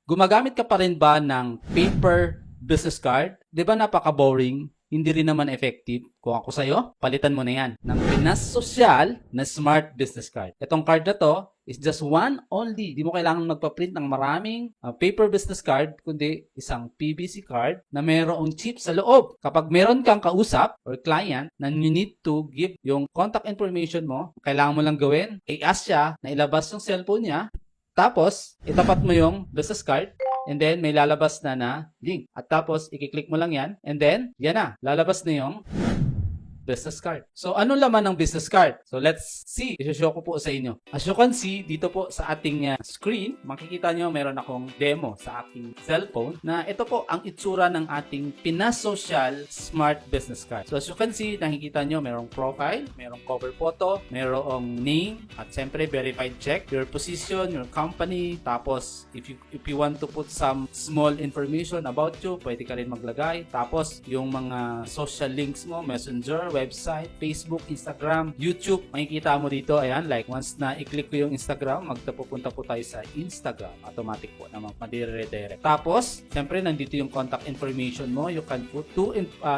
Gumagamit ka pa rin ba ng paper business card? 'Di ba napaka-boring? Hindi rin naman effective. Kung ako sa'yo, palitan mo na yan ng Pinas Social na Smart Business Card. Itong card na to is just one only. Di mo kailangan magpa-print ng maraming paper business card, kundi isang PVC card na mayroong chip sa loob. Kapag meron kang kausap or client na you need to give yung contact information mo, kailangan mo lang gawin, i-ask siya na ilabas yung cellphone niya, tapos itapat mo yung business card, and then may lalabas na link. At tapos i-click mo lang yan, and then yan na, lalabas na yung business card. So, ano laman ng business card? So, let's see. I-show ko po sa inyo. As you can see, dito po sa ating screen, makikita nyo meron akong demo sa aking cellphone na ito po ang itsura ng ating Pinas Social Smart Business Card. So, as you can see, nakikita nyo merong profile, merong cover photo, merong name, at siyempre verified check, your position, your company, tapos if you want to put some small information about you, pwede ka rin maglagay. Tapos, yung mga social links mo, messenger, website, Facebook, Instagram, YouTube. Makikita mo dito, ayan, like once na i-click ko yung Instagram, magtapupunta po tayo sa Instagram. Automatic po na mag-redirect. Tapos, siyempre, nandito yung contact information mo. You can put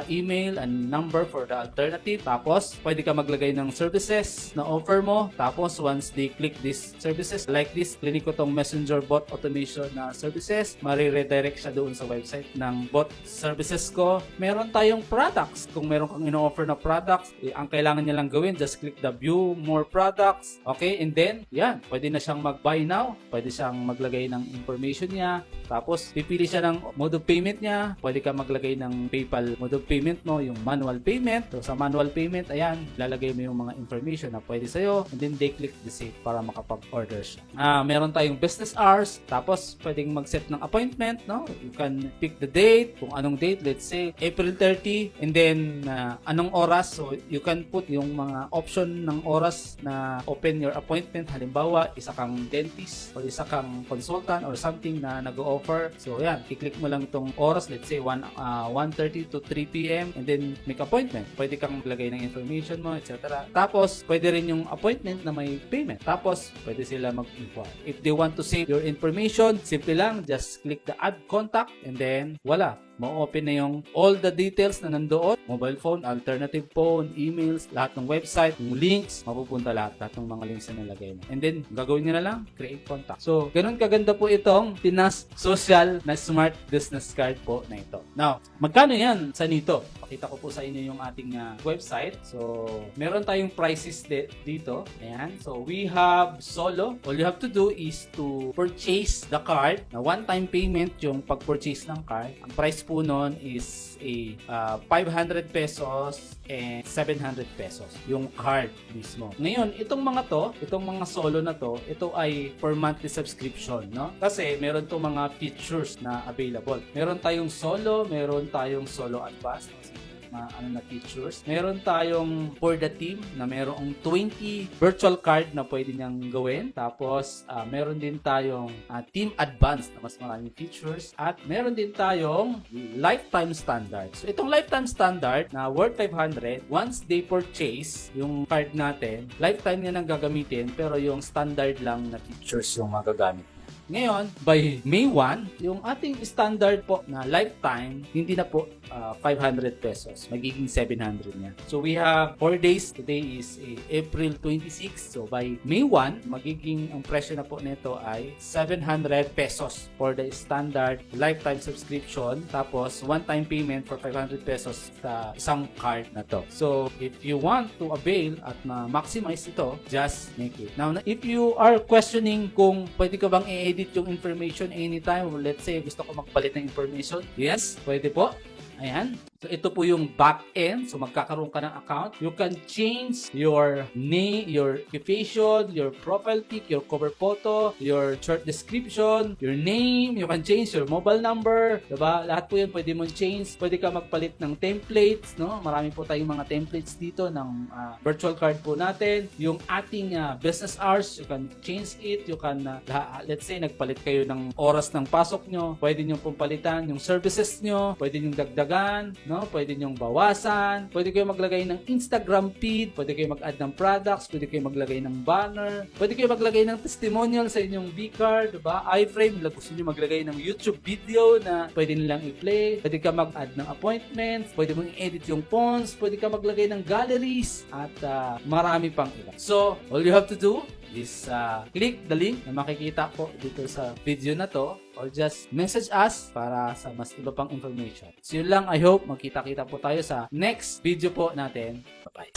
email and number for the alternative. Tapos, pwede ka maglagay ng services na offer mo. Tapos, once they click these services, like this, clinic ko tong Messenger Bot Automation na services, mariredirect siya doon sa website ng bot services ko. Meron tayong products. Kung meron kang ino-offer na products, ang kailangan niya lang gawin, just click the view more products, okay, and then yan, pwede na siyang mag-buy now, pwede siyang maglagay ng information niya, tapos pipili siya ng mode of payment niya, pwede ka maglagay ng PayPal mode of payment mo, yung manual payment. So sa manual payment, ayan, lalagay mo yung mga information na pwede sa'yo, and then they click the save para makapag-order siya. Meron tayong business hours, tapos pwedeng mag-set ng appointment, no? You can pick the date, kung anong date, let's say April 30, and then anong oras. So, you can put yung mga option ng oras na open your appointment. Halimbawa, isa kang dentist or isa kang consultant or something na nag-o-offer. So, yan. I-click mo lang itong oras. Let's say 1:30 to 3 p.m. and then make appointment. Pwede kang maglagay ng information mo, etc. Tapos, pwede rin yung appointment na may payment. Tapos, pwede sila mag-inquire. If they want to save your information, simple lang. Just click the add contact and then, wala. Ma-open na yung all the details na nandoon. Mobile phone, alternative phone, emails, lahat ng website, yung links, mapupunta lahat ng mga links na nilagay mo. And then, gagawin nyo na lang, create contact. So, ganun kaganda po itong Pinas Social na Smart Business Card po na ito. Now, magkano yan sa nito? Pakita ko po sa inyo yung ating website. So, meron tayong prices dito. Ayan. So, we have solo. All you have to do is to purchase the card. Na one-time payment yung pag-purchase ng card. Ang price po nun is 500 pesos and 700 pesos yung card mismo. Ngayon, itong mga solo na to, ito ay for monthly subscription, no? Kasi meron to mga features na available. Meron tayong solo advance, na features. Meron tayong for the team na merong 20 virtual card na pwede niyang gawin. Tapos, meron din tayong team advance na mas maraming features. At meron din tayong lifetime standard. So, itong lifetime standard na worth 500, once they purchase yung card natin, lifetime niya nang gagamitin, pero yung standard lang na features yung magagamit. Ngayon, by May 1, yung ating standard po na lifetime, hindi na po 500 pesos. Magiging 700 niya. So, we have 4 days. Today is April 26. So, by May 1, magiging ang presyo na po nito ay 700 pesos for the standard lifetime subscription. Tapos, one-time payment for 500 pesos sa isang card na to. So, if you want to avail at maximize ito, just make it. Now, if you are questioning kung pwede ka bang i-edit yung information anytime, let's say gusto ko magpalit ng information, yes, pwede po. Ayan. So, ito po yung back end. So, magkakaroon ka ng account. You can change your name, your occupation, your profile pic, your cover photo, your short description, your name. You can change your mobile number. Diba? Lahat po yun pwede mong change. Pwede ka magpalit ng templates. No? Marami po tayong mga templates dito ng virtual card po natin. Yung ating business hours, you can change it. You can, let's say, nagpalit kayo ng oras ng pasok nyo. Pwede nyo pong palitan yung services nyo. Pwede nyo dagdagan. no? Pwede nyong bawasan, pwede kayo maglagay ng Instagram feed, pwede kayo mag-add ng products, pwede kayo maglagay ng banner, pwede kayo maglagay ng testimonial sa inyong V-card, diba? iframe, gusto nyo maglagay ng YouTube video na pwede nilang i-play, pwede ka mag-add ng appointments, pwede mong i-edit yung fonts, pwede ka maglagay ng galleries, at marami pang iba. So, all you have to do is click the link na makikita po dito sa video na to, or just message us para sa mas iba pang information. So yun lang, I hope magkita-kita po tayo sa next video po natin. Bye-bye.